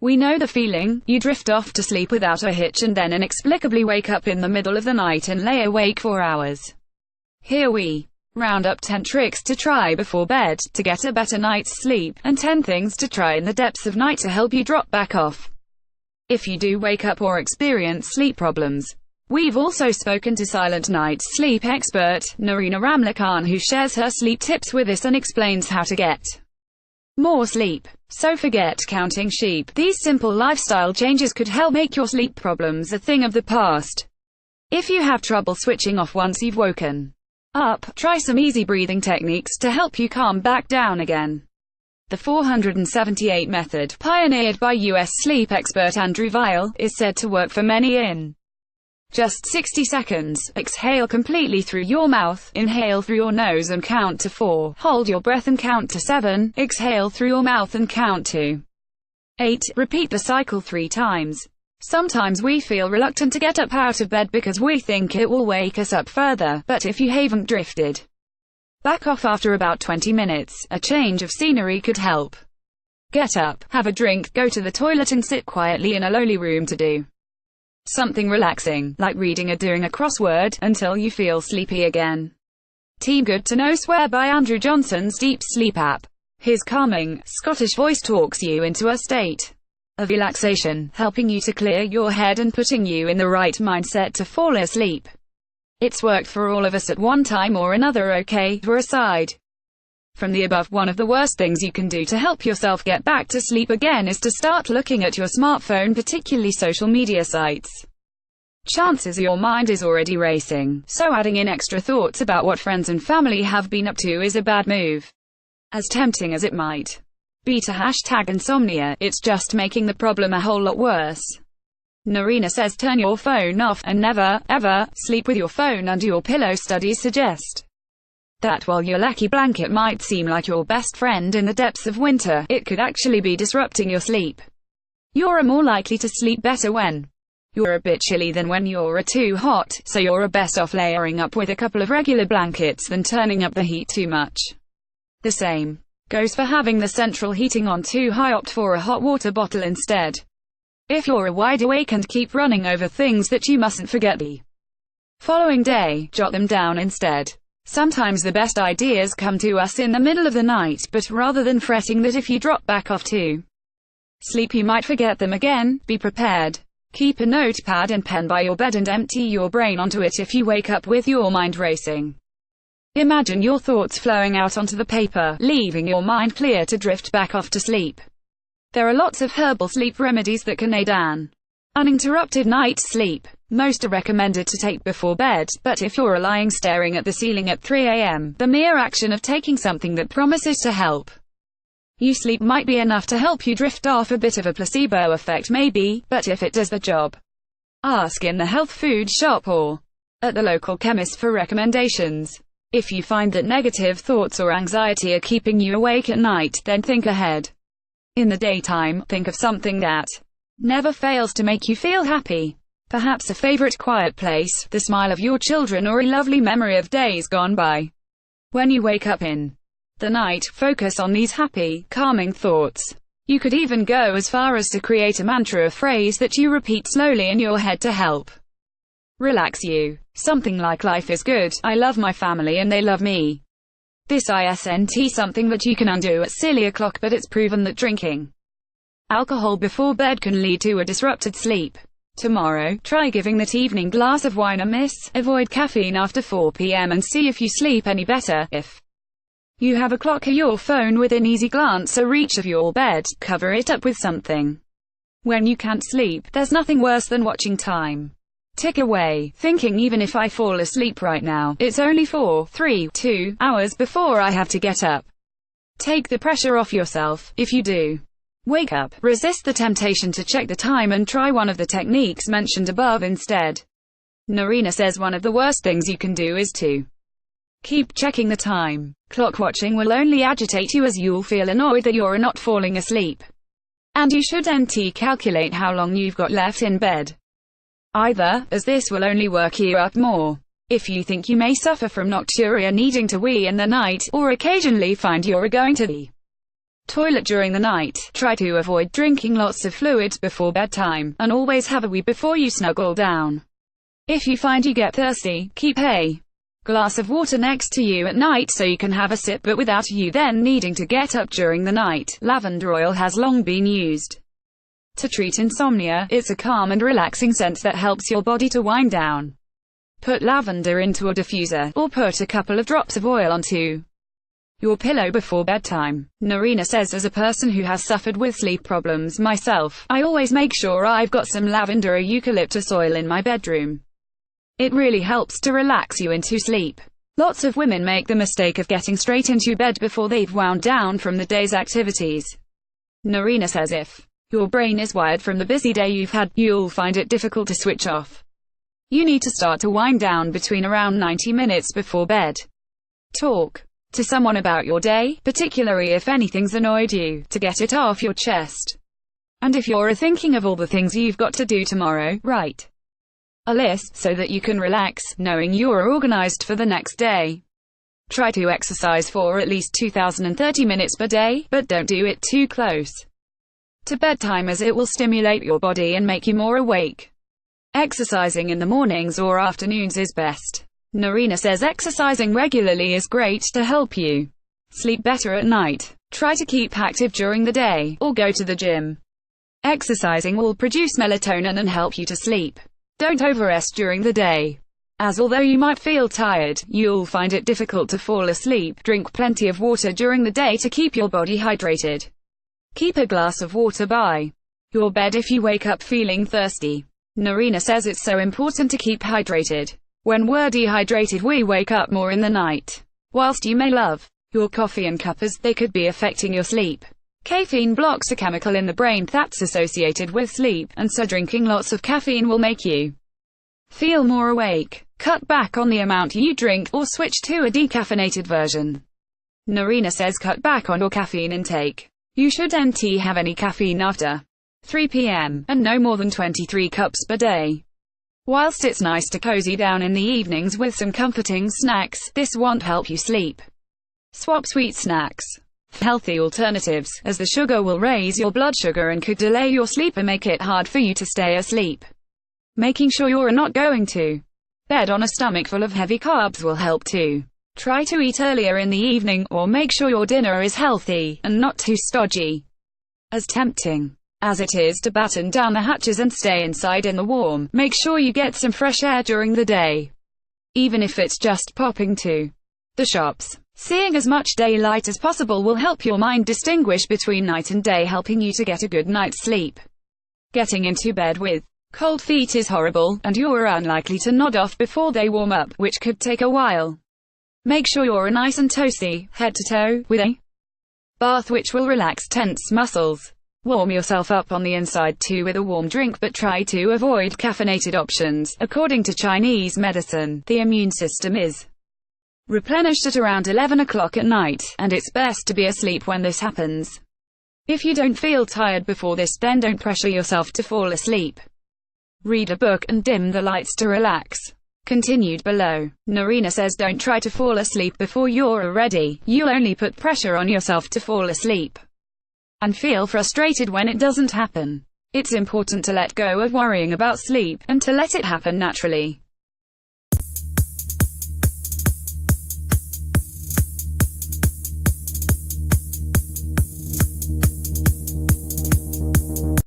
We know the feeling. You drift off to sleep without a hitch and then inexplicably wake up in the middle of the night and lay awake for hours. Here we round up 10 tricks to try before bed to get a better night's sleep, and 10 things to try in the depths of night to help you drop back off if you do wake up or experience sleep problems. We've also spoken to Silentnights sleep expert, Nerina Ramlakhan, who shares her sleep tips with us and explains how to get more sleep. So forget counting sheep. These simple lifestyle changes could help make your sleep problems a thing of the past. If you have trouble switching off once you've woken up, try some easy breathing techniques to help you calm back down again. The 478 method, pioneered by US sleep expert Andrew Weil, is said to work for many in just 60 seconds. Exhale completely through your mouth, inhale through your nose and count to 4, hold your breath and count to 7, exhale through your mouth and count to 8, repeat the cycle 3 times. Sometimes we feel reluctant to get up out of bed because we think it will wake us up further, but if you haven't drifted back off after about 20 minutes, a change of scenery could help. Get up, have a drink, go to the toilet and sit quietly in a lowly room to do something relaxing, like reading or doing a crossword, until you feel sleepy again. Team Good to Know Swear by Andrew Johnson's Deep Sleep app. His calming, Scottish voice talks you into a state of relaxation, helping you to clear your head and putting you in the right mindset to fall asleep. It's worked for all of us at one time or another. Okay, for aside from the above, one of the worst things you can do to help yourself get back to sleep again is to start looking at your smartphone, particularly social media sites. Chances are your mind is already racing, so adding in extra thoughts about what friends and family have been up to is a bad move. As tempting as it might be to #insomnia, it's just making the problem a whole lot worse. Nerina says turn your phone off, and never, ever, sleep with your phone under your pillow. Studies suggest that while your leaky blanket might seem like your best friend in the depths of winter, it could actually be disrupting your sleep. You're more likely to sleep better when you're a bit chilly than when you're too hot, so you're best off layering up with a couple of regular blankets than turning up the heat too much. The same goes for having the central heating on too high. Opt for a hot water bottle instead. If you're wide awake and keep running over things that you mustn't forget the following day, jot them down instead. Sometimes the best ideas come to us in the middle of the night, but rather than fretting that if you drop back off to sleep you might forget them again, be prepared. Keep a notepad and pen by your bed and empty your brain onto it if you wake up with your mind racing. Imagine your thoughts flowing out onto the paper, leaving your mind clear to drift back off to sleep. There are lots of herbal sleep remedies that can aid an uninterrupted night's sleep. Most are recommended to take before bed, but if you're lying staring at the ceiling at 3 a.m., the mere action of taking something that promises to help you sleep might be enough to help you drift off. A bit of a placebo effect maybe, but if it does the job, ask in the health food shop or at the local chemist for recommendations. If you find that negative thoughts or anxiety are keeping you awake at night, then think ahead. In the daytime, think of something that never fails to make you feel happy. Perhaps a favorite quiet place, the smile of your children, or a lovely memory of days gone by. When you wake up in the night, focus on these happy, calming thoughts. You could even go as far as to create a mantra, a phrase that you repeat slowly in your head to help relax you. Something like life is good, I love my family and they love me. This isn't something that you can undo at silly o'clock, but it's proven that drinking alcohol before bed can lead to a disrupted sleep. Tomorrow, try giving that evening glass of wine a miss. Avoid caffeine after 4 p.m. and see if you sleep any better. If you have a clock or your phone within easy glance or reach of your bed, cover it up with something. When you can't sleep, there's nothing worse than watching time tick away, thinking even if I fall asleep right now, it's only 2 hours before I have to get up. Take the pressure off yourself. If you do wake up, resist the temptation to check the time and try one of the techniques mentioned above instead. Nerina says one of the worst things you can do is to keep checking the time. Clock watching will only agitate you, as you'll feel annoyed that you're not falling asleep. And you shouldn't calculate how long you've got left in bed either, as this will only work you up more. If you think you may suffer from nocturia, needing to wee in the night, or occasionally find you're going to the Toilet during the night. Try to avoid drinking lots of fluids before bedtime, and always have a wee before you snuggle down. If you find you get thirsty, keep a glass of water next to you at night so you can have a sip but without you then needing to get up during the night. Lavender oil has long been used to treat insomnia. It's a calm and relaxing scent that helps your body to wind down. Put lavender into a diffuser, or put a couple of drops of oil onto your pillow before bedtime. Nerina says, as a person who has suffered with sleep problems myself, I always make sure I've got some lavender or eucalyptus oil in my bedroom. It really helps to relax you into sleep. Lots of women make the mistake of getting straight into bed before they've wound down from the day's activities. Nerina says if your brain is wired from the busy day you've had, you'll find it difficult to switch off. You need to start to wind down between around 90 minutes before bed. Talk to someone about your day, particularly if anything's annoyed you, to get it off your chest. And if you're thinking of all the things you've got to do tomorrow, write a list so that you can relax, knowing you're organized for the next day. Try to exercise for at least 2,030 minutes per day, but don't do it too close to bedtime as it will stimulate your body and make you more awake. Exercising in the mornings or afternoons is best. Nerina says exercising regularly is great to help you sleep better at night. Try to keep active during the day, or go to the gym. Exercising will produce melatonin and help you to sleep. Don't overrest during the day, as although you might feel tired, you'll find it difficult to fall asleep. Drink plenty of water during the day to keep your body hydrated. Keep a glass of water by your bed if you wake up feeling thirsty. Nerina says it's so important to keep hydrated. When we're dehydrated we wake up more in the night. Whilst you may love your coffee and cuppas, they could be affecting your sleep. Caffeine blocks a chemical in the brain that's associated with sleep, and so drinking lots of caffeine will make you feel more awake. Cut back on the amount you drink, or switch to a decaffeinated version. Nerina says cut back on your caffeine intake. You shouldn't have any caffeine after 3 p.m., and no more than 23 cups per day. Whilst it's nice to cozy down in the evenings with some comforting snacks, this won't help you sleep. Swap sweet snacks for healthy alternatives, as the sugar will raise your blood sugar and could delay your sleep and make it hard for you to stay asleep. Making sure you're not going to bed on a stomach full of heavy carbs will help too. Try to eat earlier in the evening, or make sure your dinner is healthy, and not too stodgy. As tempting as it is to batten down the hatches and stay inside in the warm, make sure you get some fresh air during the day. Even if it's just popping to the shops. Seeing as much daylight as possible will help your mind distinguish between night and day, helping you to get a good night's sleep. Getting into bed with cold feet is horrible, and you're unlikely to nod off before they warm up, which could take a while. Make sure you're nice and toasty, head to toe, with a bath which will relax tense muscles. Warm yourself up on the inside too with a warm drink, but try to avoid caffeinated options. According to Chinese medicine, the immune system is replenished at around 11 o'clock at night, and it's best to be asleep when this happens. If you don't feel tired before this, then don't pressure yourself to fall asleep. Read a book and dim the lights to relax. Continued below. Nerina says don't try to fall asleep before you're ready. You'll only put pressure on yourself to fall asleep and feel frustrated when it doesn't happen. It's important to let go of worrying about sleep, and to let it happen naturally.